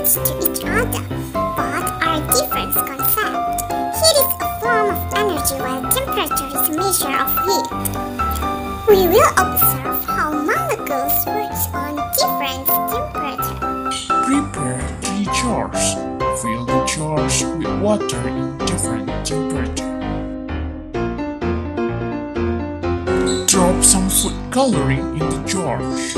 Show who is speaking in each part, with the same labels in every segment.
Speaker 1: relates to each other, but are different concepts. Heat is a form of energy while temperature is a measure of heat. We will observe how molecules work on different temperatures.
Speaker 2: Prepare 3 jars. Fill the jars with water in different temperature. Drop some food coloring in the jars.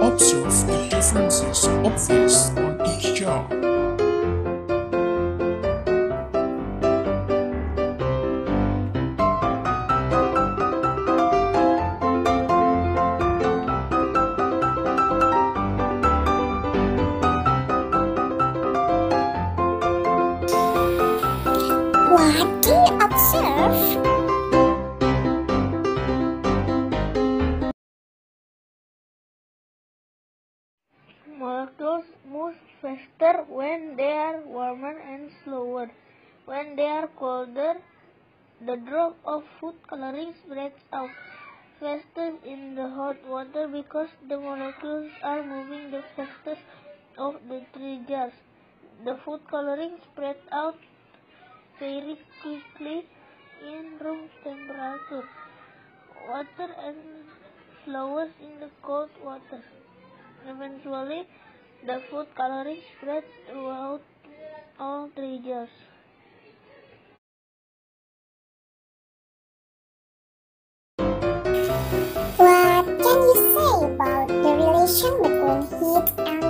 Speaker 2: Observe the differences obvious on each jar.
Speaker 1: What do you observe?
Speaker 3: Molecules move faster when they are warmer and slower when they are colder. The drop of food coloring spreads out fastest in the hot water because the molecules are moving the fastest of the 3 jars. The food coloring spreads out very quickly in room temperature water and slowest in the cold water. Eventually, the food coloring spreads throughout all 3 jars.
Speaker 1: What can you say about the relation between heat and